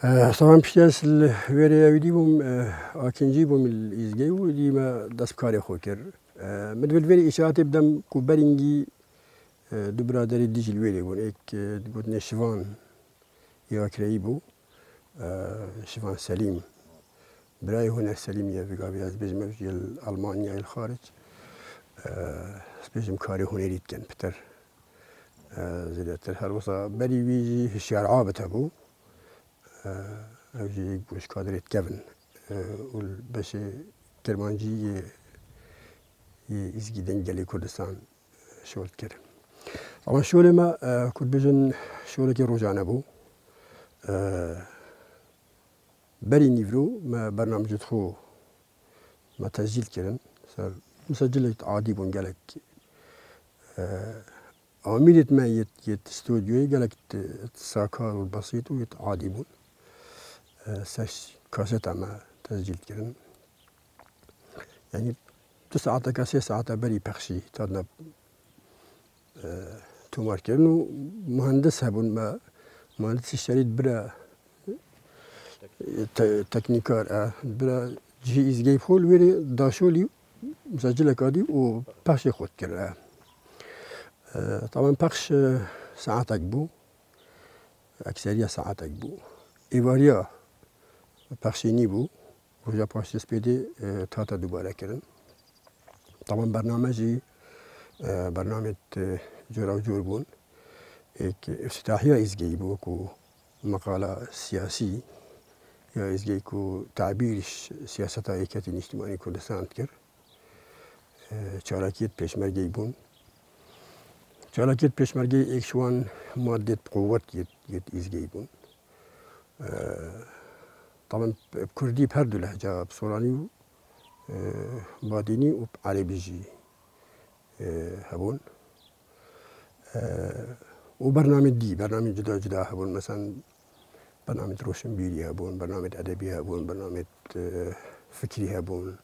طبعا پشتیس وری اویدی boom آکنجی boom الإزجاج ودي ما دست کاری خو کر مدول وری اشاعت بدم کو برینگی دو برادری دیجل وری بون ایک گوت نشوان یا کری بو شوان سلیم برای هنا سلیم یا بقابل از بجمع في ألمانيا الخارج بجم کاری هنا ريت كان بتر زيادة هر وصا بري بيجي الشارع عابت أبو اوجي بوش كادريت كيفن والباش كرمانجي يزجي دنجلي كردستان شغل كر طبعا شغل ما كنت بجن شغل كي رجعنا بو بري نيفرو ما برنامج خو ما تسجيل كرن صار مسجل عادي بون قالك عملت ما يت استوديو قالك الساكار والبسيط ويت عادي بون ساش كاسيت مع تسجيل كرن يعني 9 كاسيت ساعة بري بخشي تادنا تومار كرن ومهندس هبون ما مهندس الشريط برا تكنيكار برا جي إزجاج فول ويري داشولي مسجل كادي وبخشي خود كرن طبعا بخش ساعتك بو أكثرية ساعتك بو إيفاريا بخشيني بو وجا باش سبيدي تاتا دوباره كرن طبعا برنامجي برنامج جورا وجور بون افتتاحية إزجاج بو كو مقالة سياسي يا إزجاج كو تعبير سياسة إيكاتي اجتماعي كردستان كر شاركيت بيشمرجي بون شاركيت بيشمرجي إكشوان مادة قوة يت إزجاج بون طبعا بكردي بهردو لهجة بصوراني باديني وعربيجي هبون وبرنامج برنامج جدا جدا هبون مثلا برنامج روشنبيري هبون برنامج أدبي هبون برنامج فكري هبون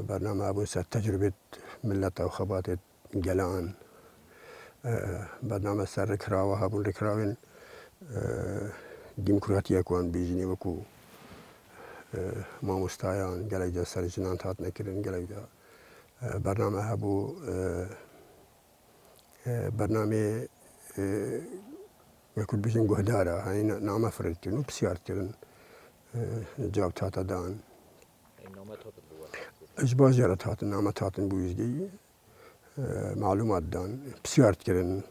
برنامج هبون سر تجربة ملة وخباتة جلان برنامج سر ركراوة هبون ركراوين ديمقراطية كون بيجيني وكو ما مستعان قال جا سر جنان تات نكرن قال جا برنامج هبو برنامج يكون بيجن جهدارة هاي نعمة فرد كنو بسيار كرن جاب تاتا دان إجبار جرى تات نعمة تاتن بويزدي معلومات دان بسيار كرن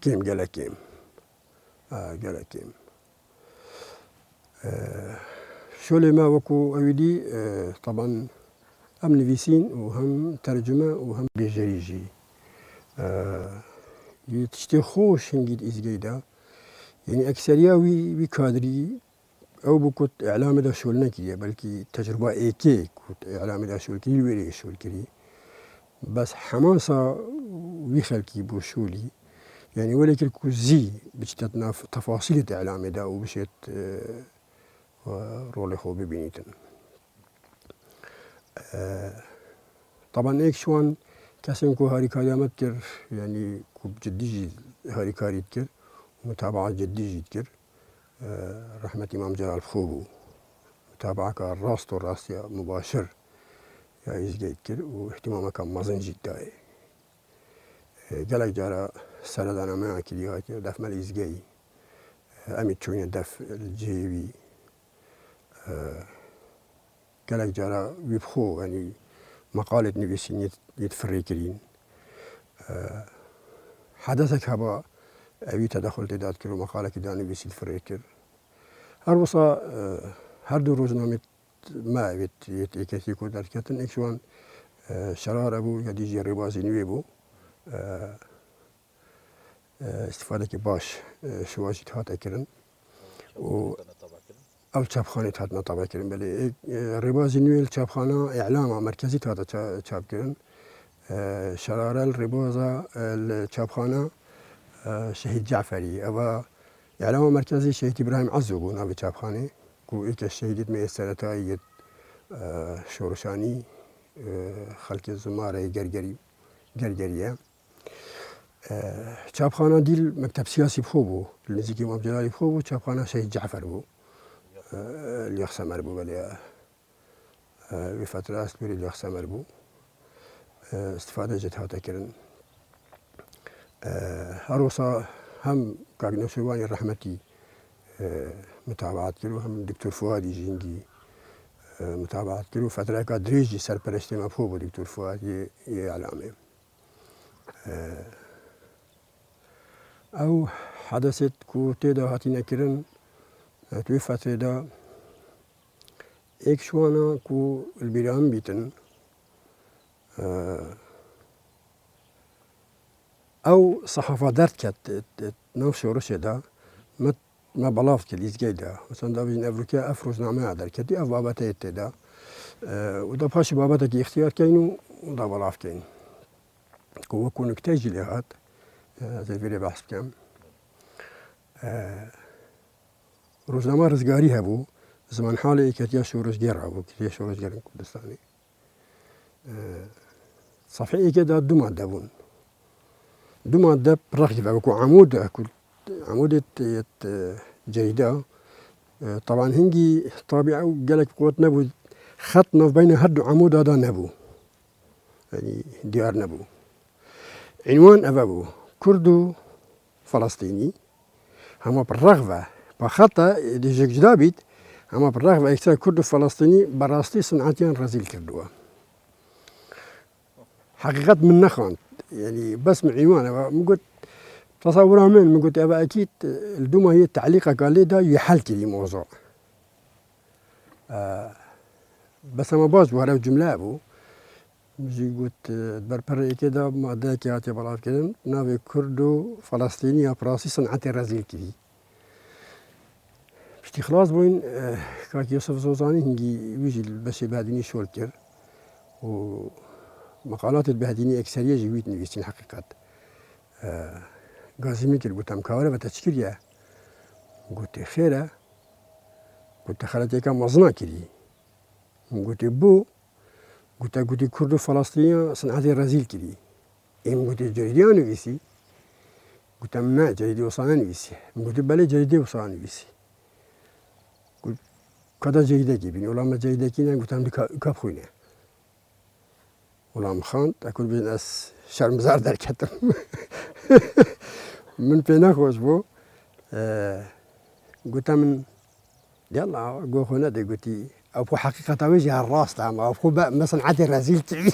كيم قال كيم قال كيم شغل ما وكو أودي طبعا هم نفيسين وهم ترجمة وهم بيجريجي يتشتي خوش هنجيد إزجيدا يعني أكثرية وي كادري أو بكت إعلام دا شغل نكية بلكي تجربة إيكي كت إعلام دا شغل كي ويري شغل كري بس حماسة ويخلكي بو شغلي يعني ولكن كوزي بجتتنا تفاصيل إعلام دا وبشت رولي خو ببينيتن طبعا إيك شوان كاسين كو هاريكاري متكر يعني كو جدي هاريكاري تكر ومتابعة جدي تكر رحمة إمام جلال خوبو متابعة كالراست والراستيا مباشر يا إزجاج كر واهتمامك مزن جدا قالك جارا سردانا ما كليات دف مال إزجاج أمي تشوين دف الجيبي قالك جارا ويبخو يعني مقالة نفسي يتفريكرين حدثك هبا أبي تدخل تدات كرو مقالة كدا نفسي يتفريكر هروصا هر دو روزنامة ما يتكثي كو دركتن إكشوان شرار أبو يديجي الربازي نويبو استفادة باش شواجي تهات كرن و أو شابخانة تهات نطبع كرن بلي الربازي نويل شابخانة إعلام مركزي تهات شاب كرن شرارة الربازة الشابخانة شهيد جعفري أو إعلام مركزي شهيد إبراهيم عزوبو نابي شابخانة كو إيك الشهيدة ميسرة تايد شورشاني خلق الزمارة جرجرية چاپخانه دیل مکتب سیاسی بخو بو نزدیکی امام جلالی بخو بو چاپخانه شهید جعفر بو لیاق سمر بو ولی به فتره است بری لیاق سمر بو استفاده جت هاتا کرن هروسا هم کاغنو شوانی رحمتی متابعات کرو هم دکتور فؤادی جنگی متابعات کرو فتره کا دریجی سرپرستی مفهوم بو دکتور فؤادی یه علامه او حدثت کو تیدا هاتی نکرن توی فتره دا ایک شوانا کو البیران بیتن او صحافه درد کت نو شورش دا ما بلاف کل izgey da مثلا دا بین افریقا افروزنامه در کتی اف بابت ایت دا و دا پاش بابت کی اختیار کینو دا بلاف کین کو کو نکته جلیات از ویری بحث کم روزنامه رزگاری هبو زمان حالی کتیا شورشگر هبو کتیا شورشگر کردستانی صفحه که دا دو ماده بون دو ماده برخی و کو عمود جريدة طبعا هنجي طابعة وقالك قوة نبو خط نف بين هد عمود هذا نبو يعني ديار نبو عنوان أبابو كردو فلسطيني هما بالرغبة بخطة دي جدابيت هما بالرغبة اكتر كردو فلسطيني براستي صنعتين رزيل كردوها حقيقة من نخان يعني بس من عنوان قلت تصورها من قلت أبا أكيد الدوما هي التعليق قال لي ده يحل كذي موضوع بس ما باز وهذا الجملة أبو مجي قلت بربر كده ما داك ياتي بلاف كده نابي كردو فلسطيني أبراسي صنعتي رزيل كذي بشتي خلاص بوين كاك يوسف زوزاني هنجي ويجي البشي البهديني شولكر ومقالات البهديني أكثرية جويت نفسي الحقيقة قاسمي كل قلت مكاورة بتشكيلية قلت خيرة قلت خلتي كم مزنا كذي قلت بو قلت كردو فلسطينية صنعتي رزيل كذي قلت جريديان ويسي قلت ما جريدي وصاني ويسي قلت بلي جريدي وصاني ويسي قلت كذا جريدة جيبين ولا ما جريدة كينا قلت هم كابخوينة ولا مخان أكل بين ناس شرمزار در كتر من بينا خوش بو قلت من يلا قو خونا دي قلتي أبو حقيقة وجه الراس تاعم أبو مثلا عادي رزيل تعي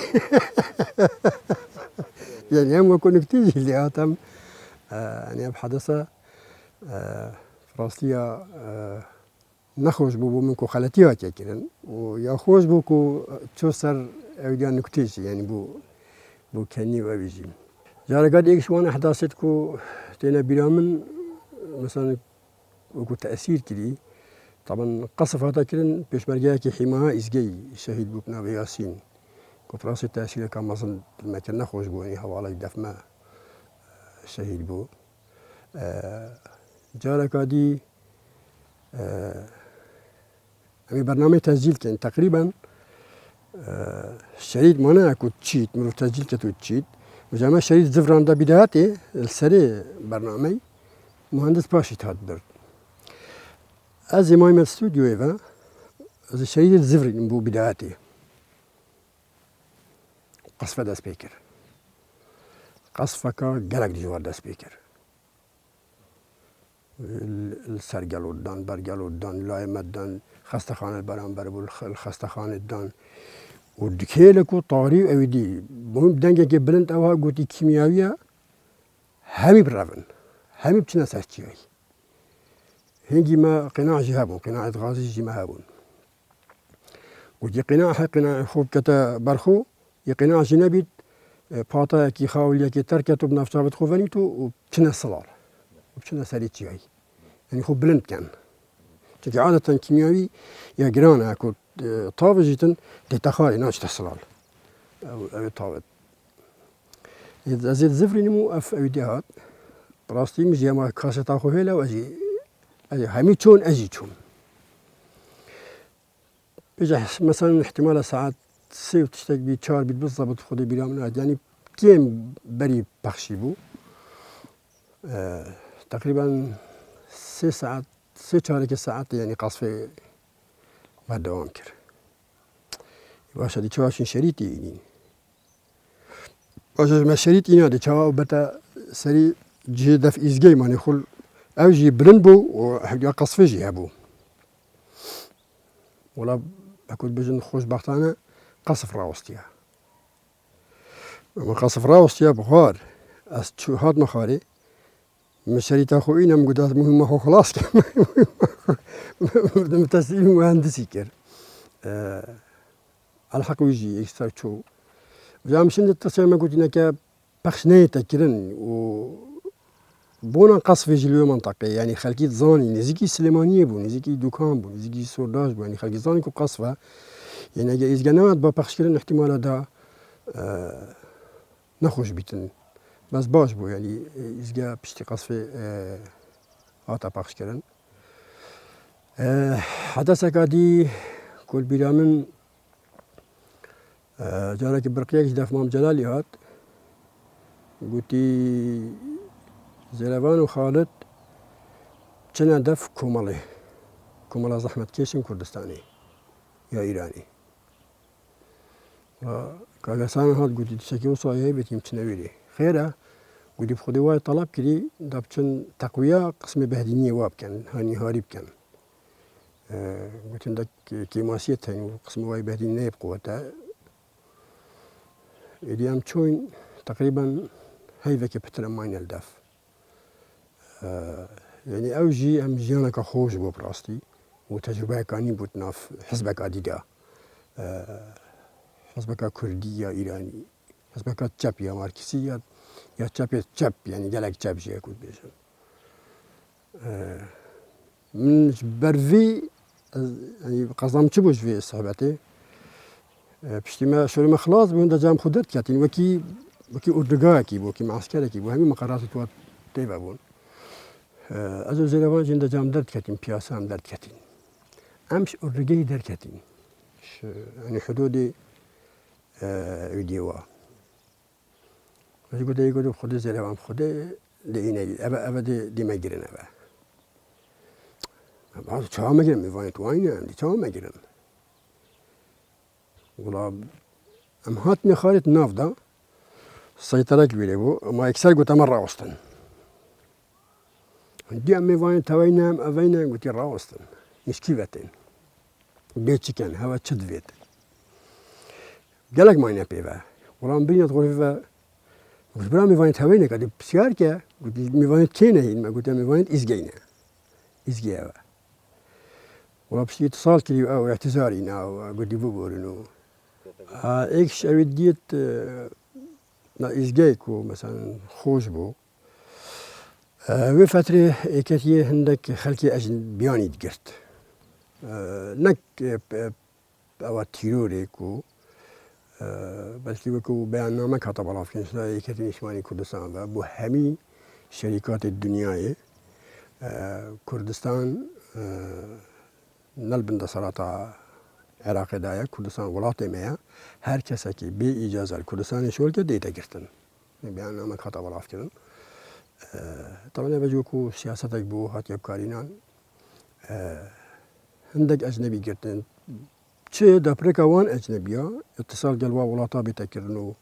يعني هم كون كتير اللي هاتم يعني بحدثة فرنسية نخوش بو منكو خالتيها كيكرن ويا خوش بوكو توصل أوديان نكتيش يعني بو كني وبيجي جاري قد إيش وانا أحداثتكو تينا بيرامن مثلا وكو تأثير كذي طبعا قصف هذا كرن بيشمرجاكي حماها إزجي شهيد بوكنا بياسين كفراس التأثير كان مثلا المكان نخوش بو يعني حوالي دفما شهيد بو جاري قدي أمي برنامج تسجيل كان تقريبا الشريط مانا كنت تشيت من التسجيل كتو تشيت وجماعة شريط زفران دا بداياتي السري برنامج مهندس باشي تهدر از ما من استوديو ايفا از الشريط الزفري بو بداياتي قصفة دا سبيكر قصفة كا قلق دي جوار دا سبيكر السرقل ودان برقل ودان لايمة دان خستخان البرانبر بو الخستخان الدان ودكيلكو طاري او دي مهم دنگه که بلند اوها گوتی کیمیاویه همي برافن همي بچنا سرچيوي هنجي ما قناع جهابون قناع غازي جي ما هابون قوتي قناع خوب كتا برخو يقناع جنبيت باطا كي خاول كي تركتو بنفسها بتخوفنيتو وبچنا صلال وبچنا سرچيوي يعني خوب بلند كان تجي عادة كيميائي يا جيران اكو طاوة جيتن تتخاري ناش تحصلال أو طاوة إذا زيد زفري نمو أف أوديهات براستي مجي ما كاسة تاخو هلا وأجي همي تشون أجي تشون بيجي مثلا احتمال ساعات سيف تشتاق بي 4 بيت بالضبط خذي بيرامنا يعني كيم بري بخشي بو تقريبا 3 ساعات 3 ساعات يعني قصف بعد دوام كر باشه دی چواشین شریطی اینی باشه ما شریط اینا دی چوا بتا سری جه دف ازگی مانی خل او جی برن بو و حاجه قصفه جی هبو ولا بكون بجن خوش بختانه قصف راوستيا ما قصف راوستيا بخار از شو هاد مخاري مشاريتا خو إينا مقدات مهمة خو خلاص تسليم مهندسي كر على حق ويجي إكستر شو جام شند التصميم قلت إنك بخشنية تكرن و بونا قصف جلو منطقة يعني خلقيت زاني نزيكي سليمانية بو نزيكي دوكان بو نزيكي سورداج بو يعني خلقيت زاني كو قصفة يعني اگه ازگنامت با پخش کردن احتمال دا نخوش بیتن بس باش بو يعني ازگا پشتی قصف آتا پخش کردن حدث کادی کل بیرامن جارا که برقیه دف مام جلالی هات قلتي زلوان و خالد چنا دف کومله زحمت کشم کردستانی یا ایرانی كاغاسان هاد قلت تشكي وصايا بيت يمكن أولي خيره قلت بخدي واي طلب كذي دابتشن تقوية قسم بهدينية واب كان هاني هارب كان قلت عندك كيماسية هاني قسم واي بهدينية بقوتها اليوم تشوين تقريبا هاي ذاك بتر ماين الدف يعني أوجي أم جيانا كخوش بو براستي وتجربة كاني بوتناف حزبك عديدة حزبك كردي يا إيراني حزبك تشاب يا ماركسي يا تشاب يعني جالك تشاب جي كود بيشن من برفي يعني قصدم تشبوش في صحبتي بشتما شو ما خلاص بون دجام خدرت كاتين وكي أردقا كي وكي معسكر كي وهمي مقرات توات تيبا بون أزو زلوان جند دجام درت كاتين بياسام درت كاتين أمش أردقي درت كاتين يعني حدودي فيديوها بس يقول خد زلوان خد لينا أبا دي ما يجرن أبا بعض شو ما يجرن مفايت وين عندي شو ما يجرن ولا أم هاتني خارط نافذة سيطرة كبيرة بو ما يكسر قلت مرة وسطن عندي أمي وين توينا أبينا قلت مرة وسطن مش كيفتين بيت كان هوا تشد فيت قالك ما ينبيها ولا مبينة غرفة قلت برا مي وين توينا قد بسيار كه قلت مي وين كينا هين ما قلت مي وين إزجينا إزجيا ولا بس اتصال كلي أو اعتذاري أو قلت بقولنو إيش أوديت نا إزجايكو مثلا خوش بو وفترة كتير عندك خلقي أجن بياني دقرت نك أو تيروريكو بس كيوكو بياننامه كتب على فكرة كتير إشمالي كردستان وبو همي شركات الدنيا كردستان نلبند صراطة عراق دايا كردستان ولاته ميا هر کسی که بی اجازه کردستان شول که دیتا گرتن بياننامه كتب على فكرة طبعا بجوكو سياستك بو هات يبكارينان عندك أجنبي جرتن چه دپرکا وان اجنبیا اتصال جلوا ولاتا بتکرنو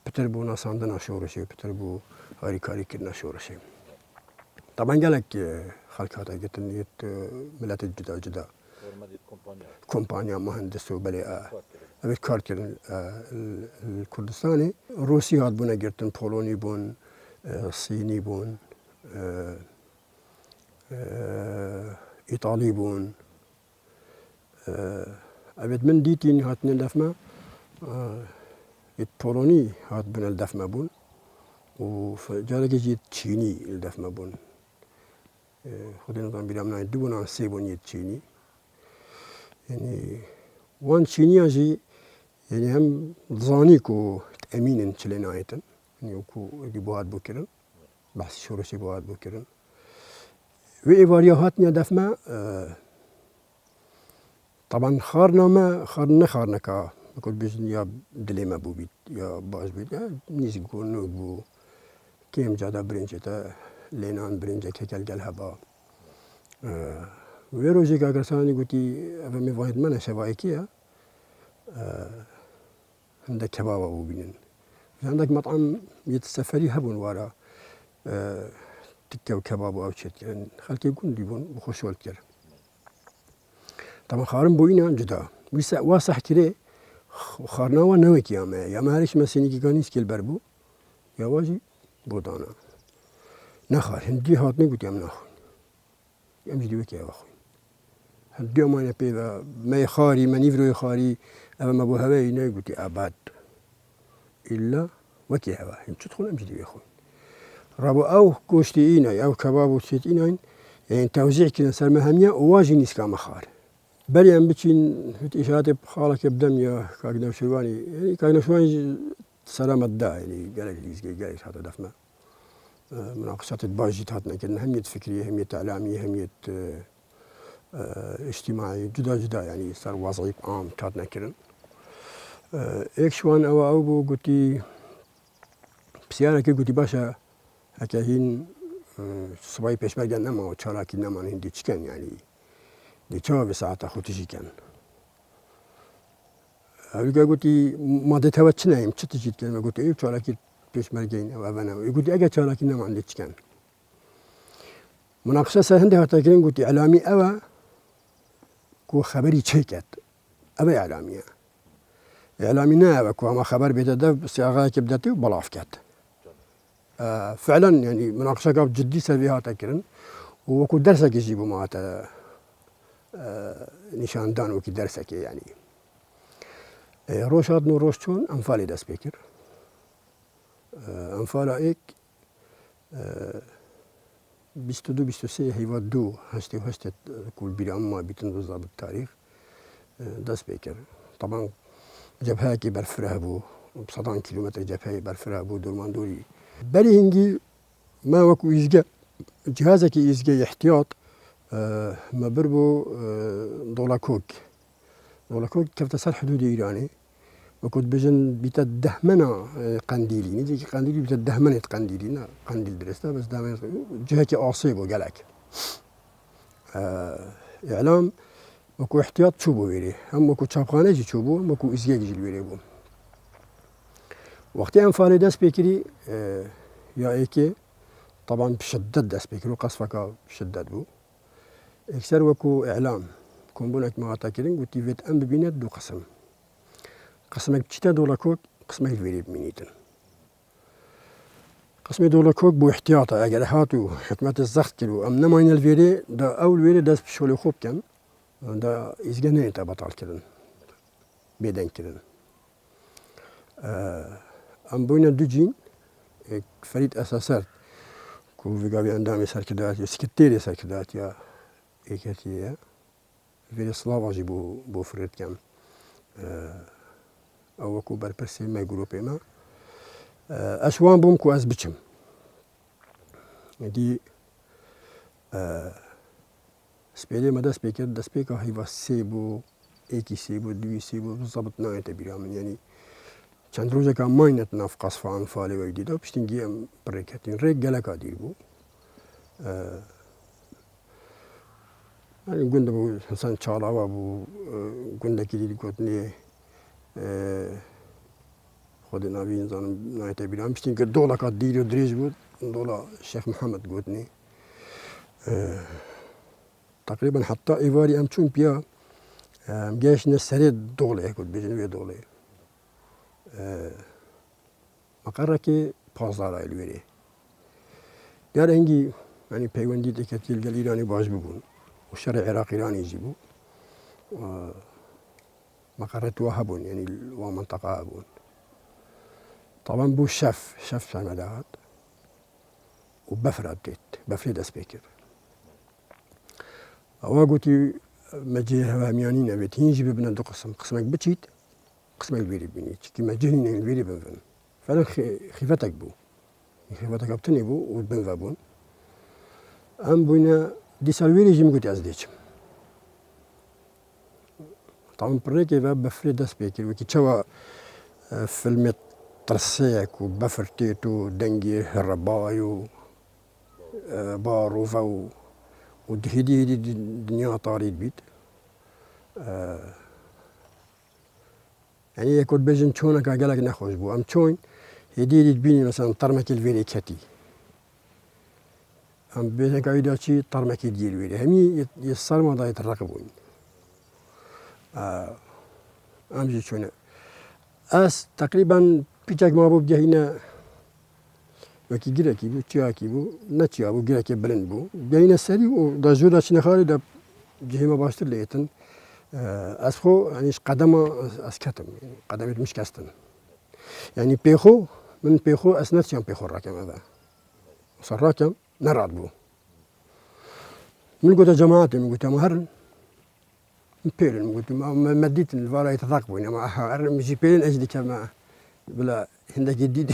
پتر بو ناساندن شورشی پتر بو هاریکاری کردن شورشی طبعا جالك خلقات جتن يت ملات جدا كومبانيا مهندس وبلي أبيت كارتر الكردستاني روسي هاد بونا جرتن بولوني بون صيني بون إيطالي بون أبد من ديتين هاتن الدفمة البولوني هات بنا الدفمة بون وجالك جيت تشيني الدفمة بون خدنا نظام بلامنا دونا سيبون يتشيني يعني وان تشيني أجي يعني هم ظانيكو تأمين تشلينا ايتن يعني وكو بوهات بوكرن بحث شورشي بوهات بوكرن وإيفاريا هاتني دفمة طبعا خارنا كا بقول بيجن يا دليما بوبيت يا باش بيت نيس بقول نو بو كيم جادا برينجتا لينان برنجك هيك القلها با ويروجي كاكرساني قلتي أفهمي واحد منا شبايكية عندك كباب أبو بينن عندك مطعم يتسفري هبون ورا تكا وكباب أو شيء يعني خلتي يكون ديبون بخشول كده طبعا خارم بوينا جدا واسح كده خارنا ونوك يا ما هرش مسيني كي كانيس كيل بربو يا واجي بودانا نخار هندي هاتني قلت يا مناخ يمشي ديوك يا أخوي هندي ما نبي ما يخاري ما نيفرو يخاري أما ما بوهواي نه قلت أبد إلا وكي هوا هم تدخل أمشي ديوك يا أخوي رابو أو كوشتي إينا أو كباب وشيت إينا يعني توزيع كذا سلمة همية وواجي نسكا مخار بلي أم بتشين إشارة بخالك بدم يا كاغنا شواني يعني كاغنا شواني سلامة دا يعني قالك هذا دفما مناقشات باجي هاتنا كنا همية فكرية همية إعلامية همية اجتماعي جدا يعني صار وظيف عام هاتنا كرن إيك شوان أو بو قلتي بسيارة كي قلتي باشا هكاهين صباي بيش مرجع نما وشاراكي نما هندي تشكن يعني دي تشوف ساعات أخوتي كان أقول قلتي ما دتوتشنا يوم تشتجيت كلمة قلت إيه شاراكي بيش مرجعين أو أبنا يقول أجا شاراكي نما عندي تشكن مناقشة سهندي هاتاكين قلتي إعلامي أوا كو خبري تشيكت أبا إعلامية إعلامي ناوا كو ما خبر بيتدف سياغا كبدتي وبلافكت فعلا يعني مناقشة قاب جدي سلبيها تكرن وكو درسك يجيبوا معاتا نشاندان وكي درسك يعني روش هادنو روش چون انفالي دست بكر انفالا ايك 22 هيوا دو هشتي كل بيري اما بيتن بالضبط التاريخ دست بكر طبعا جبهة كي برفرها بو 70 كيلومتر جبهة برفرها بو دورمان دوري بلي هنجي ما وكو يزجا جهازك يزجا احتياط ما بربو دولاكوك كيف تصل حدود إيراني وكنت بجن بتدهمنا قنديلي نيجي قنديلي بتدهمنا قنديلي قنديل درسته بس دائما جهة أصيب وقالك إعلام وكو احتياط تشوبو ويري هم وكو شابخانة جي تشوبو وكو إزياج جي ويري بو وقتي أنفالي داس بيكري يا إيكي طبعا بشدد داس بيكري وقصفك بشدد بو اكثر وكو اعلام كومبونك ما تاكلين قلت فيت ام ببينات دو قسمك بتشتا دولاكوك قسمك الفيري بمينيتن قسمي دولاكوك بو احتياطا اگر هاتو حكمة الزخت كيلو ام نماين الفيري دا اول فيري داس بشولي خوب كان دا ازغنين تا بطال كرن بيدن كرن ام بوينا دوجين فريد اساسات كو فيغابي اندامي سركدات سكتيري سركدات يا إيكاتية في الصلاة جيبو بوفرد كان أو كو بربرسي ما جروبي ما أشوان بوم كو أزبتشم دي سبيلي ما داس بيكر داس بيكر هيفا سيبو إيكي سيبو دوي سيبو بالضبط نوعي تبيرها من يعني چند روزه كان ماينت ناف قصفة أنفالي ويديدو بشتنجي أم بريكاتين ريك جلكا ديربو يعني قلنا بو إنسان شالا وابو قلنا كذي قلتني خدنا بين إنسان نايته بيرام بشتين كدولا كديرو دريج بود دولا الشيخ محمد قلتني تقريبا حتى إيفاري أمشون بيا مجاش نسريد دولة كنت بيجنوي دولة مقرك بازارا الويري دار هنجي يعني بيوندي تكتيل جليراني باش بقول والشرع العراقي إيراني يجيبوا مقرات وهبون يعني ومنطقة هبون طبعا بو شاف سندات وبفرد بفرد سبيكر أواقوتي مجيه هواميانين أبيت ينجي ببنا دو قسمك بتشيت قسمك البيري بنيت كما جهنين البيري بنفن فأنا خيفتك بو خيفتك أبتني بو وبنفابون أم بوينا دي سالويري جيم قلت أزديش طبعا بريكي بفرد سبيكر وكي تشوى فيلم ترسيك وبفرتيتو دنجي هربايو باروفا ودهيدي الدنيا طاريد بيت يعني يكون بيجن شونك قالك نخوش بو ام شون هدي تبيني مثلا طرمك الفيري كتي ام بيجن قايدا شي طرمك ديال الفيري همي يصار ما ضايت الرقبون ام جي شونه اس تقريبا بيتاك ما بو هنا وكي جيراكي بو تشاكي بو نتشا بو جيراكي بلن بو جاينا سري ودا جودا شنو خالي دا جهيما باشتر ليتن اسخو يعني قدم اسكتم يعني قدمت مش كاستن يعني بيخو من بيخو اسنت يوم بيخو الراكم هذا صار راكم نراد بو من قلت جماعتي من قلت مهرن بيرن من قلت مديت الفارا يتثاقبوا يعني ما مش بيرن اجدي كما بلا هندك جديد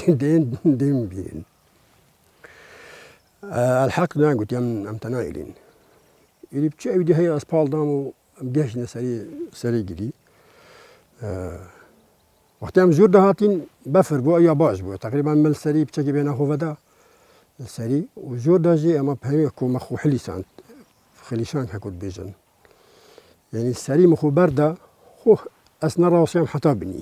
دين بين الحق ده قلت يوم امتنايلين اللي بتشاي بدي هي اسبال دامو بجاشنا سري جدي وقتها مزور دهاتين بفر بو يا باش بو تقريبا من السري بتشكي بين هوفدا السري وزور داجي اما بهمي كو مخو حليسان خليشان هكو بيجن يعني السري مخو برده خو اسنا راوسيام حتى بني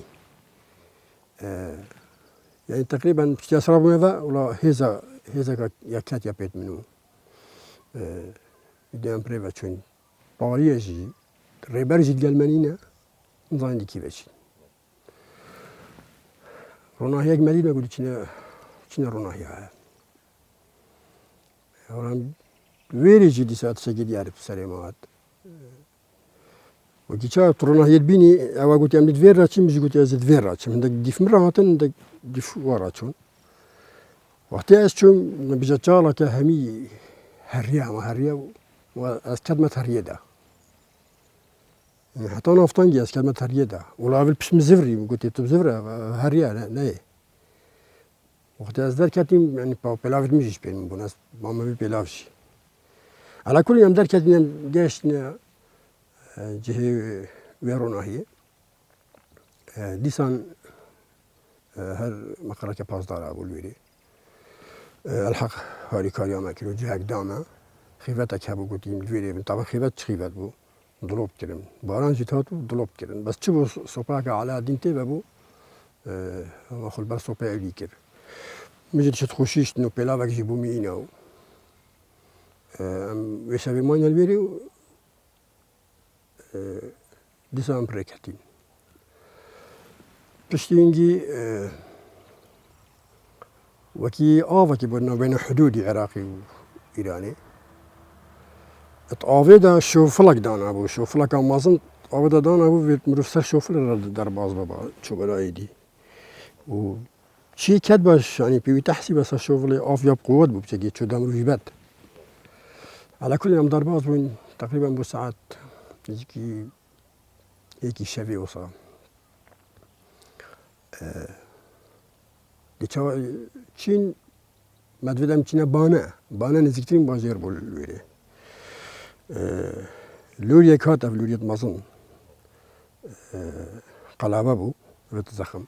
يعني تقريبا بتشرب هذا ولا هذا يا كات يا بيت منو بدي امبريفا تشون باريجي ريبرجي الجلمانينا نظام دي كيفاش رونا هيك مدينة قلت شنا رونا هي هرام ويريجي دي ساعات سجد يعرف سلامات وكيشا رونا هي البيني او قلت يا فيرا تشي مش قلت يا زد فيرا تشي عندك ديف مراتن عندك ديف وراتون وقتها شو بيجا تشالا كهمي هريا واسكدمة هريدا يعني حتى انا افطنجي اسكدمة هريدا ولا بش مزفري قلت تب زفرة هريا لا وقتها ازدار كاتم يعني بلافت ميجيش بين بوناس ما بيلافش على كل يوم دار كاتم جاشنا جهه ويرونا هي ديسان هر مقرة كباس دار ابو الويري الحق هاري كاريا ماكلو جهك داما خيفتك هبو قلتين الويري من طبعا خيفت بو ضلوب كرن باران جيت هاتو ضلوب كرن بس تشوفوا صوباك على دين تيبابو اخو بس صوبا يلي كر مجد تخشيش نو بلاك جيبو ميناو ويسابي مانا الويري ديسان بريكاتين تشتينجي وكي آفاكي بدنا بين حدود عراقي وإيراني اتعافيدا شوفلك دانا ابو شوفلك مازن عافيدا دانا ابو في مرسل شوفل در باز بابا شو بلاي دي و شي كدبش يعني بيوي تحسي بس شوفلي افيا بقوة بو بتجي شو دام روجبات على كل يوم در باز وين تقريبا بو ساعات يجي هيك شافي وصا چین مدودم چینه بانه نزدیکترین بازار بول لوری لوری کات اف لوریت مازن قلابه بو رت زخم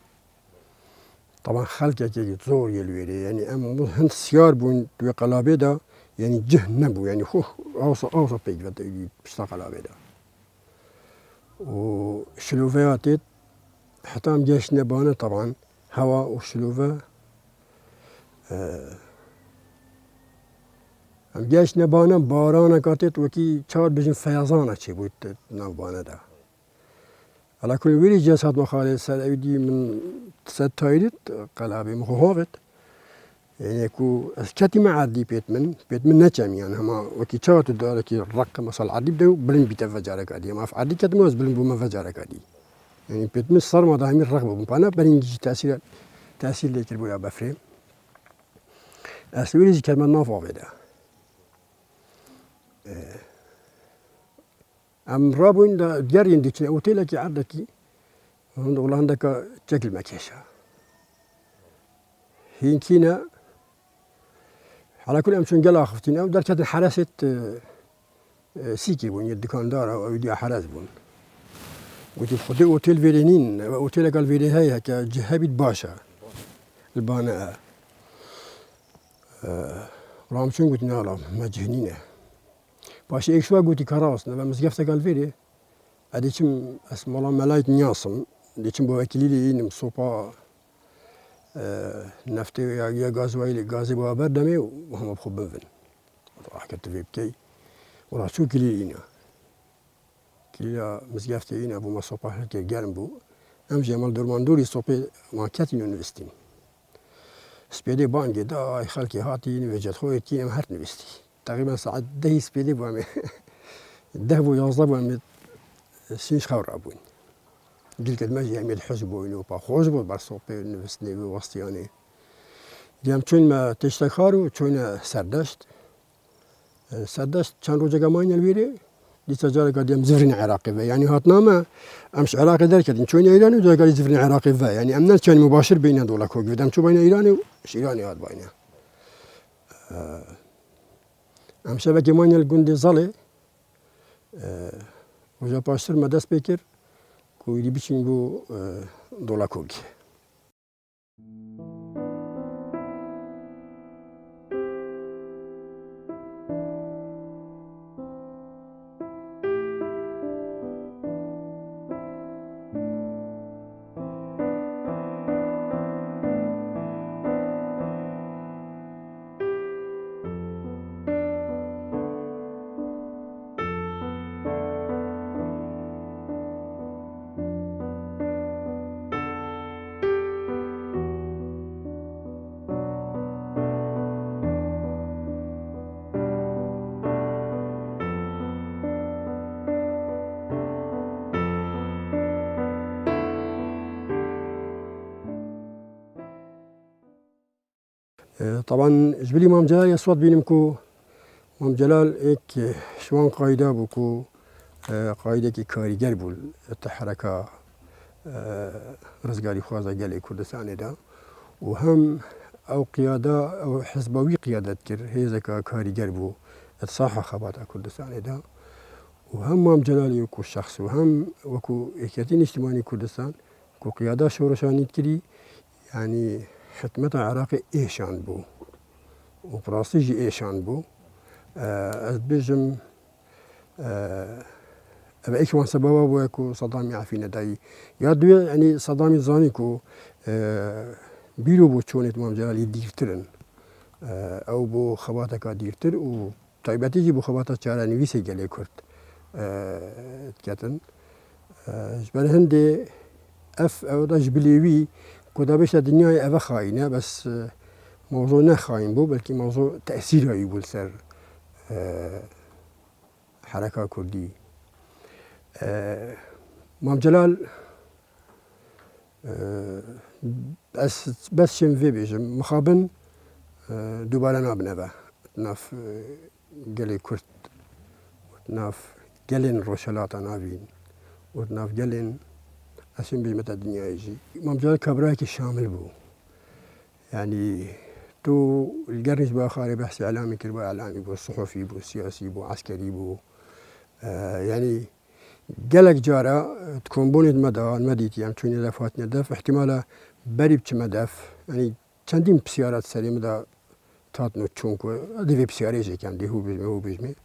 طبعا خلق كي زور يلويري يعني ام هند سيار بون دو قلابه دا يعني جهنم بو يعني خو اوصا بيج بشتا قلابه دا وشلوفيات حتى ام جيش نبانه طبعا هوا وشلوفه ام جيش نبانه بارانه كاتت وكي چار بجن فيضانه چي بود نبانه دا على كل ويلي جسد مخالي سلعودي من تسد تايرت قلابي مخوهوت يعني كو اسكتي ما عدي بيت من نتشم يعني هما وكي چار تدار كي الرق مثلا عدي بدو بلن بيت فجارك عدي ما في عدي كتموز بلن بو فجارك عدي يعني بيت من صار ما داهمي الرغبه بمبانا بلنجي تاثير ليكر بويا بفريم اسويلي كلمه نافع بدا ام رابوين دا جارين ديك اوتيلك عندك والله عندك شكل مكيشة هينكينا على كل امشون قلا خفتين او دركات حراسه سيكي بون يدكان دار او يدي حراس بون ودي خدي اوتيل فيرينين اوتيل قال فيري هاي جهابيت باشا البانا رام شون قلت نالا مجهنينه باش اكشوا قلت كراس نبى مزقفت قال فيري اديكم اسم الله ملايت نياصم ديكم بوكيلي لي نم صوبا نفتي يا غاز ويلي غازي بو بردمي وهم بخبن فين راح كنت في بكي وراح شو كلينا كليا مزقفتي ابو ما صوبا هكي جنبو ام جمال درماندوري صوبي ما كاتي يونيفرسيتي سبيدي بانجي دا خالكي هاتي وجد خوي تي ام هات نفستي تقريبا ساعات ده سبيدي بوامي ده بو يوظف بوامي سينش خور ابوين قلت المجي عمل حزب وينو با خوزبو برصوبي نفسني ووسطياني ديام چون ما تشتخارو چون سردشت چند روز گمانی الویری دیتا جاری کردیم زفرین عراقی و یعنی هاتنامه امش عراقی در کردیم چون ایرانی جای کردیم زفرین عراقی و یعنی امن چون مباشر بین دولا کوی بدم چون بین ایرانی و ایرانی هات باینه امش و گمانی الگوندی زاله و جا پاشتر مدرس بکر کوی بیچین بو دولا کوی طبعا جبلي مام جلال يصوت بينمكو مام جلال ايك شوان قايدة بوكو قايدة كي كاريگر بول التحركة رزقاري خوازا جالي كردستان دا وهم او قيادة او حزبوي قيادة كر هيزا كاريگر بو اتصاحة خباتا كردستان دا وهم مام جلال يوكو الشخص وهم وكو اكياتين اجتماعي كردستان كو قيادة شورشانيت كري يعني حكمة عراقي إيشان بو وبراستيجي إيشان بو أتبجم أبا إيش وان سببا بو يكو صدامي عفينة داي يادو يعني صدامي زاني كو بيرو بو چونت مام جلالي ديرترن أو بو خباتك ديرتر و طيباتيجي بو خباتك چارا نويسي جالي كرد تكاتن جبال هندي اف او دا جبليوي كدا بيش الدنيا أبا خاينة بس موضوع نخاين بو بلكي موضوع تأثيرها يقول سر حركة كردي مام جلال بس شم في بيجم مخابن دوباره نابنبه ناف قلي كرد ناف قلن روشلات نافين وناف قلن أسم بجمة الدنيا يجي مام جلال كبراكي شامل بو يعني تو القرنج باخاري بحث إعلامي كربا إعلامي بو صحفي بو سياسي بو عسكري بو يعني قلق جارة تكون بونيد مدى المديت يعني توني دفات ندف احتمالا بريب مدف يعني چندين بسيارات سريمة دا تاتنو تشونكو دي بسياري جي كان دي هو بجمي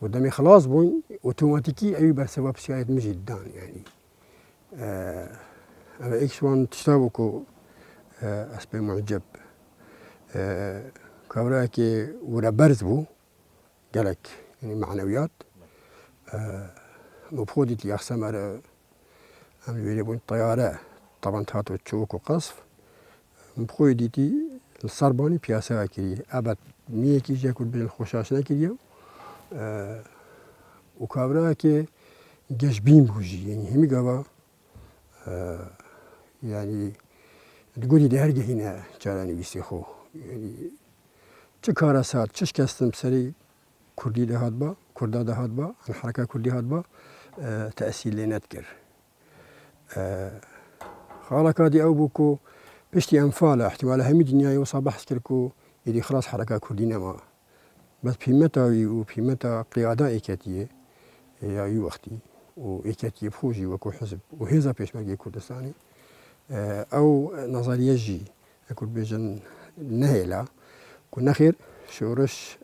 ودمي خلاص بون اوتوماتيكي اي برسبب بسيارات مجدان يعني أنا إيشوان تشتابكو أسبي معجب كوراكي ورا برز بو قالك يعني معنويات مبخودت لي أخسمر أم يريبون طيارة طبعا تاتو تشوك وقصف مبخودتي الصرباني بياسا كري أبد ميكي جاكل بين الخشاشنا كريو وكوراكي جشبين بوجي يعني همي قوا يعني تقولي ده هرجع هنا جاراني بيسيخو يعني تكارا سات تش كاستم سري كردي ده هادبا كردا ده هادبا الحركة كردي هادبا تأثير لنا تكر خالك هادي أو بوكو بشتي أنفاله احتمال هم الدنيا وصباح سكركو يدي خلاص حركة كردينا ما بس في متى وفي متى قيادة إكاتية هي وقتي وإكاتية بخوجي وكو حزب وهذا بيش مرجي كردستاني أو نظرية جي أكل بيجن نهيلا كنا خير شورش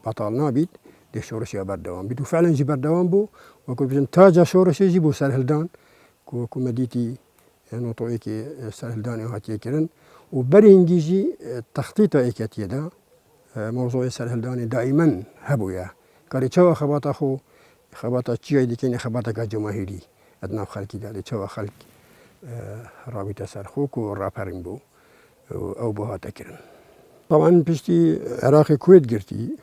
بطال نابید ده شورش یا بردوام بید و فعلا جی بردوام بو و کو بجن تاجا شورش جی بو سرهلدان کو مدیتی نوطوی که سرهلدانی هاتیه کرن و بری انجیجی تخطيط ايكاتيه دا موضوع سرهلداني دائما هبويا كاري تشوا خباطا خو خباطا تشي ديكين خباطا كجماهيري ادنا خلقي دا تشوا خلق رابطه سرخوك ورابرين بو او بوها تكرن طبعا بشتي عراقي كويت قرتي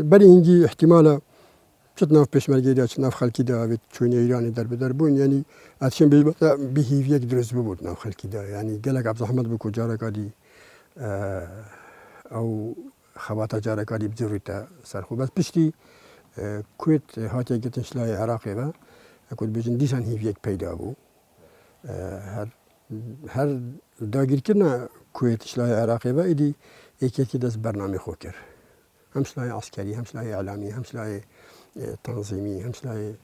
بری انجي احتمالا شتنا في بشمركي دا شتنا في خلقي دا بيت شوين ايراني در بدر بون يعني اتشين بهيفيك درس ببوتنا في خلقي دا يعني قالك عبد الحمد بكو جارك هادي او خواتا جارك هادي بزوريتا سرخو بس بشتي كويت هاتي قتن شلاي عراقي با كنت بيجن ديسان هيفيك پیدا بو هر داگیر كنا كويت شلاي عراقي با ايدي ايكيتي دست برنامج خوكر هم شلاي عسكري هم شلاي اعلامي هم شلاي تنظيمي هم شلاي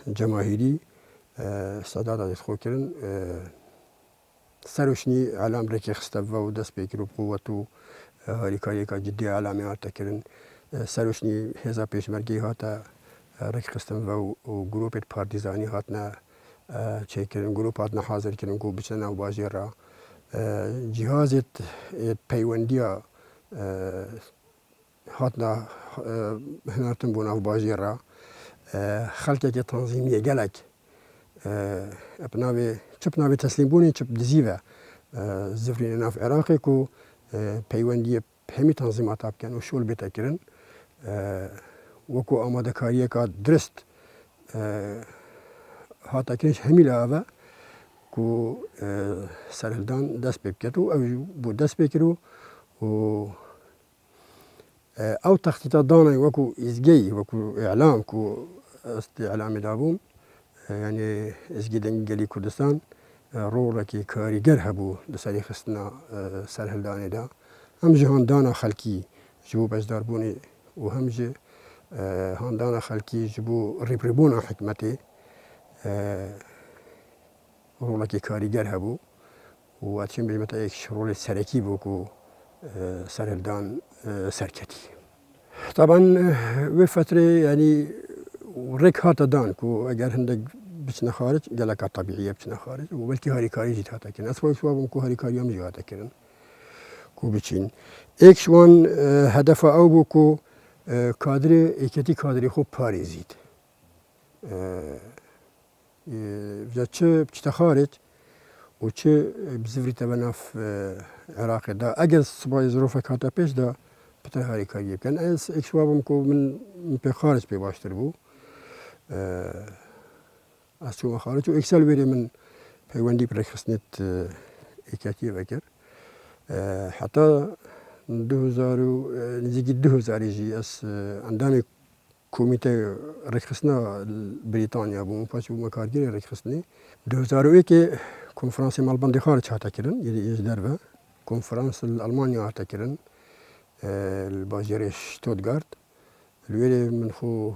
جماهيري سادات خوكرن سروشني علام ركي خستبوا ودس بيكرو بقوته هاريكايكا جدي علامات تكرن سروشني هزا بيشمركي هاتا ركي خستبوا وجروب بارتيزاني هاتنا چيكرن جروب هاتنا حاضر كرن كو بچنا وباجيرا جهازت بيونديا هاتنا هناتن بونا وباجيرا خلقك تنظيمية قالك چپ تسلیم بونی چپ دزیوه زفرین ناف عراقی کو پیوندی همی تنظیمات بکن و شول بیتا کرن وکو آماده کاریه که درست هاتا کنش همی لاوه کو سرهلدان دست بکتو او بو دست بکرو و او تخطيطات داني وكو ازجي وكو اعلام كو اعلام دابوم يعني ازجي دنجلي كردستان روركي كاريگر هبو لسالي خستنا سرهلداني دا هم جهان دانا خلقي جبو بجدار بوني وهم جي هاندانا خلقي جبو ريبريبونا حكمتي روركي كاريگر هبو واتشين بجمتا ايك شرول سركي بوكو سرهلدان سركتي طبعا في فترة يعني وريك هاتا دان كو اگر هندك بچنا خارج قالك طبيعية بچنا خارج وبلكي هاريكاري جيت هاتا كن اسوا شوابم كو هاريكاري يوم جي هاتا كن كو بچين ايك شوان هدف او بو كو كادري ايكتي كادري خو باريزيت جا بچتا خارج و چه بزفری تبناف عراق دا اگر صبای ظروفك هاتا پیش دا بتر هاريكاري بكن از ايك شوابم كو من بي خارج بي باشتر بو از شو خارج و اكسل بيري من بيوندي بريخسنت ايكاتي بكر حتى 2000 نزيجي 2000 جي اس عندامي كوميتي ريخسنا بريطانيا بو فاش بو مكارجي ريخسني 2001 كونفرنس مالبان دي خارج هاتا كرن يدي دربه كونفرنس الالمانيا هاتا كرن الباجيري شتوتغارت الويلي من خو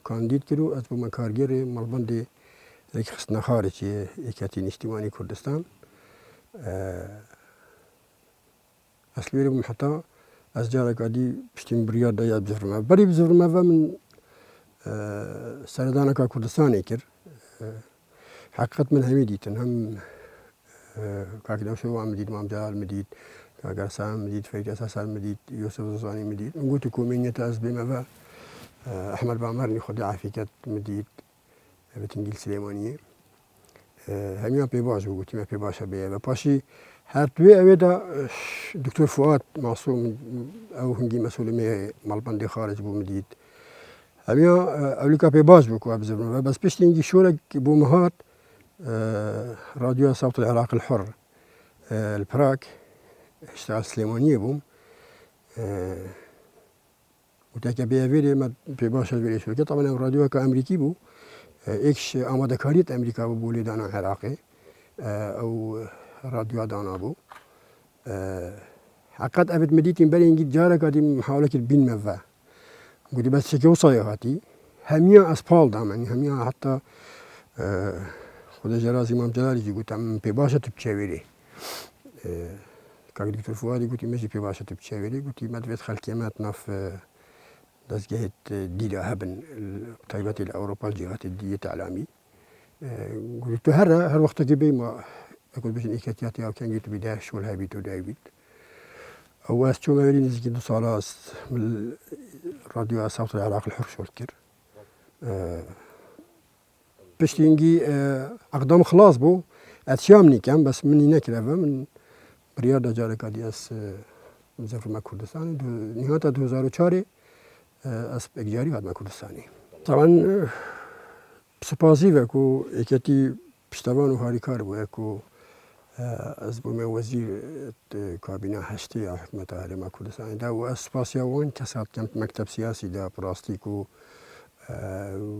كانديد كيلو از بو مكارجي مالبان دي ريخسنا خارج يكاتي نشتواني كردستان أصلي حتى أسجارة قادي بشتين برياد دا بزفرما بري بزفرما من سردانا كردستان كر حقيقة من همي ديتن هم كاكدا شو عم مديد مام جلال مديد كاكا سام مديد فريد أساسا مديد يوسف الزواني مديد نقول كومينية تاز بما أحمد بعمرني خد عافيكت مديد بتنجيل سليمانية هميان بيباش وقلت ما بيباشا بيه باشي هاتوي اويدا دكتور فؤاد معصوم او هنجي مسؤول مي مالبندي خارج بو مديد هميان اوليكا بيباش بكو ابزر بس بيش نجي شورك بو مهات راديو صوت العراق الحر البراك اشتغل سليمانية بوم وتاكا بيه فيري ما بيباشا فيري شورك طبعا الراديو كامريكي بو ايكش آماده كاريت امريكا بولي دانا عراقي او راديو دانا بو حقت ابد مديتين بري انجي جارة قادي محاولة البين مفا قلت بس شكي وصايا هاتي هميا اسبال دامن هميا حتى خدا جراز امام جلالي جي قلت عم بباشا تبشاويري کاک دکتۆر فوادی گوتی مەژی پێ باشە تو بچێوێری گوتی مە دەبێت خەڵکێمەت ناف دەستگەهێت دیدا هەبن تایبەتی لە ئەوروپا جیهاتی دیە تعلامی گوتی تو هەر وەختێکی بێمە ئەگوت بژین ئیکەتیاتی هاوکەنگی تو بیدا شۆل هەبیت و دایبیت ئەو واز چۆمەوێری نزیکی 2 ساڵ است رادیۆ سەوت العراق الحر شۆل کرد پشتینگی ئەقدام خلاص بوو ئەتشام نیکەم بەس منی نەکرەوە من بڕیار دا جارێکا دیەس زەفرمە کوردستانی نهاتە 2004 ئەس ئەگجاری هاتمە کوردستانی طبعا سپاسی وەکو یەکەتی پشتەوان و هاریکار بوو وەکو ئەس بوومە وەزیر کابینە هەشتی یا حکومەتە هەرێما کوردستانیدا و ئەس سپاسیاوان کەسات کەم مەکتەب سیاسیدا پڕاستیک و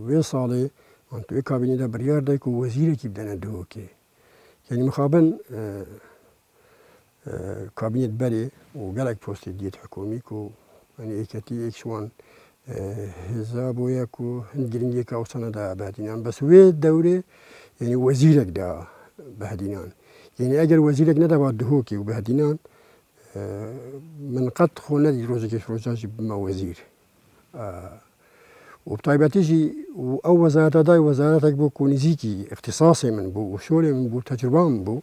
وێ ساڵێ توی کابینەدا بڕیار دایک و وەزیرێکی بدەنە دۆکێ یعنی مخابن کابینێت بەرێ و گەلێک پۆستی دیێت حکومی و ئەنی یەکەتی یەکشوان هێزا بۆ یەک و هەند گرنگێکە ئەو سەنەدا بەهدینان بەس وێ دەورێ یعنی وەزیرێکدا بەهدینان یعنی ئەگەر وەزیرێک نەدەبات دهۆکی و بەهدینان من قەت خۆ نەدی ڕۆژێکیش ڕۆژاژی بمە وەزیر و بتایبەتیژی ئەو وەزارەتەدای وەزارەتێک بۆ کۆنیزیکی اختصاصی من بوو و شۆلێ من بوو تەجروبام بوو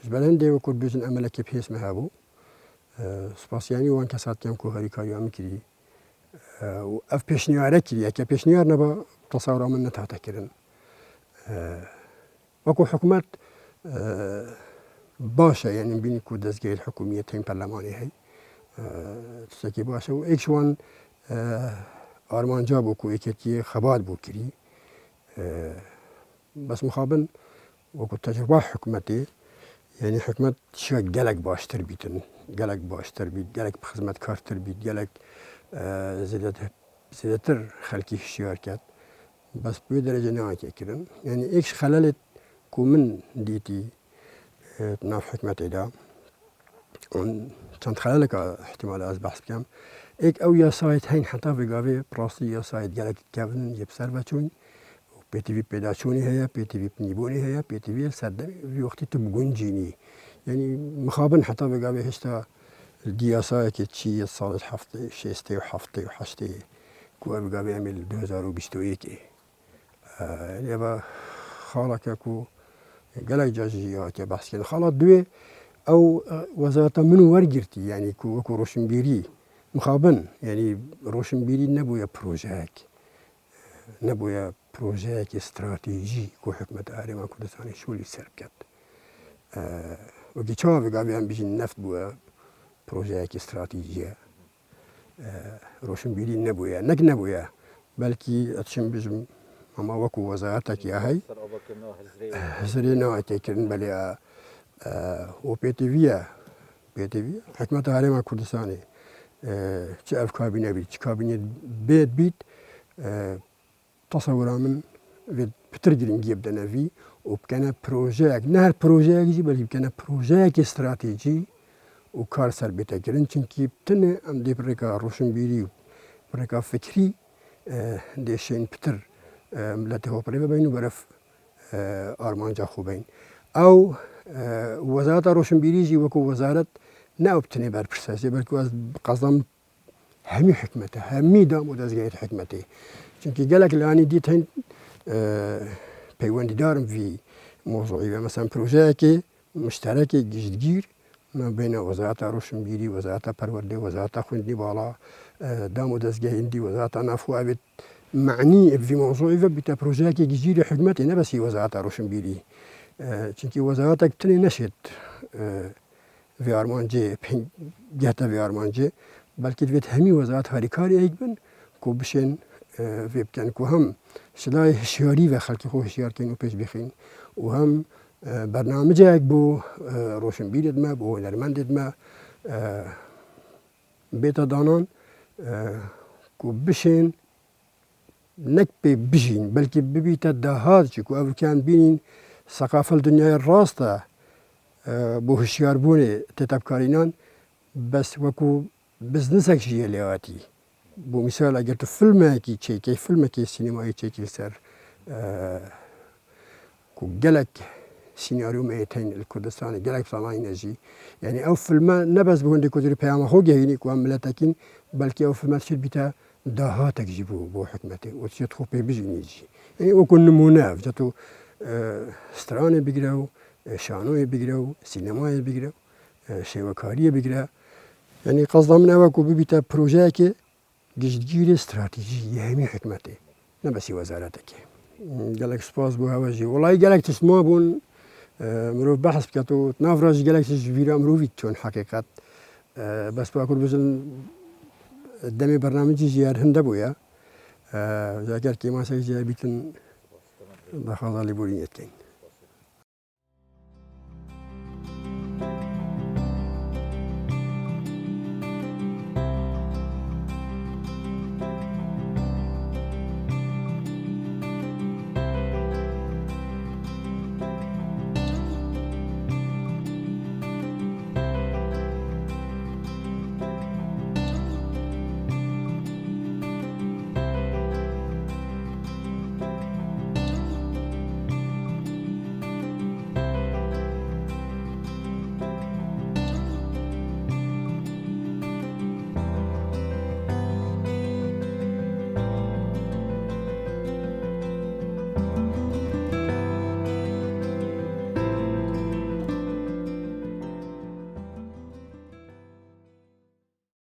ژبەر هەندێ وەکوت بێژن ئەمەلەکە پێسمە هەبوو سپاسیانی وان کەسات کەم کۆ هەریکاریان کردی و ئەف پێشنیارە کردی ئەکە پێشنیار نەبە تەساورا من نەتاتەکردن وەکو حکومەت باشە یعنی بینی کو دەستگای حکومیە تەیم پەرلەمانی هەی شتێکی باشە و ئێکشوان ئارمانجا بوو کو یەکێتی خەبات بوو کردی بەس مخابن وەکو تەجروبا حکومەتێ یعنی حکومەت شوێک گەلێک باشتر بیتن گەلێک باشتر بیت گەلێک خزمەتکارتر بیت گەلێک زیاتر خەڵکی هشیار کرد بەس بێ دەرەجە ناوەکێکردن یعنی ئێکش خەلەلێت کو من دیتی ناو حکومەتێدا چەند خەلەلێکە احتیمالە ئەس بەحس بکەم ئێک ئەو یاسایەت هەین حتا بگاوێ پڕاستی یاسایەت گەلێک کەون یەبسەر بەچوون پێتیوی پێداچوونی هەیە پێتیوی پنیبوونی هەیە پێتیوی سەردەمی وەختی تو بگونجینی یعنی مخابن حتا بگاوێ هێشتا دیاسایەکی چی ساڵت هەفتێ شێستێ و هەفتێ و هەشتێ کووە بگاوێ ئەمێ 2021 لێبە خاڵەکە و گەلێک جاژیەوەکە بەحسکردن خاڵە دوێ ئەو وەزارەتە من وەرگرتی یعنی وەکو ڕۆشنبیری مخابن یعنی ڕۆشنبیری نەبووە پرۆژەیەک نەبووە پرۆژەیەکی استراتیژی کۆ حکومەتە هەرێما کوردستانی شۆلی سەر بکات وەکی چاوا بگاوێیان بژین نەفت بووە پرۆژەیەکی استراتیژیە ڕۆشنبیری نەبووە نەک نەبووە بەلکی ئەچم بژم ئەمە وەکو وەزارەتێکی هەی هەزرێ ناوەتێکردن بەلێ و پێتیڤە حکومەتە هەرێما کوردستانی چ ئەف کابینە بیت چ کابینێت بێت بیت تەسەورا من پتر گرنگیە بدەنەوی و بکەنە پرۆژەیەک نە هەر پرۆژەیەکی بەلکی بکەنە پرۆژەیەکی استراتیژی و کار سەر بێتەکردن چونکی بتنێ ئەم دێ بڕێکا ڕۆشنبیری و بڕێکا فکری دێشێن پتر ملەتی هۆپەرێ ببین و بەرەف ئارمانجا خوبین ئەو وەزارەتە ڕۆشنبیریژی وەکو وەزارەت ناو بتنێ بەرپرسەسێ بەلکی واز قەزەم هەمی حکومەتە هەمی دام و دەستگایت حکومەتێ چونکی گەلێک لانی دیت هەین پەیوەندیدارم وی مۆزوعی مەسەن پرۆژەیەکی مشتەرەکی گشتگیر بینە وەزارەتە ڕۆشنبیری وەزارەتە پەروەردەی وەزارەتە خوێندنی باڵا دام و دەستگەهێندی وەزارەتە نافۆ ئەبێت معنی وی مۆزوعی بیتە پرۆژەیەکی گشتگیری حکومەتی نەبەسی وەزارەتە ڕۆشنبیری چونکی وەزارەتێک تنێ نەشێت وی ئارمانجێ گەتە وی ئارمانجێ بەلکی دەبێت هەمی وەزارەت هاریکاری ئەیک بن کۆ بشێن وێ بکەن و هەم شلای هشیاری و خەڵکی خۆ هشیارکەین و پێش بخین و هەم بەرنامجێک بۆ ڕۆشنبیرێتمە بۆ هۆنەرمەندێتمە بێتە دانان و بشێن نەک پێ بژین بەلکی ببیتە داهاتچی و ئەوکیان بینین سەقافەل دنیای ڕاستە بۆ هشیاربوونێ تێتەبکارینان بەس وەکو بزنسێک ژیە لێواتی بۆ میسال ئەگەر تو فیلمێکی چێکی فیلمێکی سینیمایی چێکی سەر گەلێک سيناريو ميتين الكردستان جالك صناعي نجي يعني أو فيلم نبز بهندي كودري بياما هو جايني كوام ملتكين بلكي أو فيلم تشيل بتا دهاتك جيبوه بو حكمته وتشي تخوبي بيجي يعني وكل نمونة جاتو سترانه بيجراو شانوي بيجراو سينماي بيجراو شبكاريه بيجرا يعني قصدنا من أوكو بيتا بروجيكي جديد استراتيجي يهمي حكمته نبسي وزارتك قالك سباس بو هواجي والله قالك تسمع بون مروف بحث بكتو تنافرج قالك تجبير مروفي تون حقيقة بس باكل بزن دمي برنامجي زيار هندبويا ذاكر كيما سيجي بيتن دخل لي بوليتين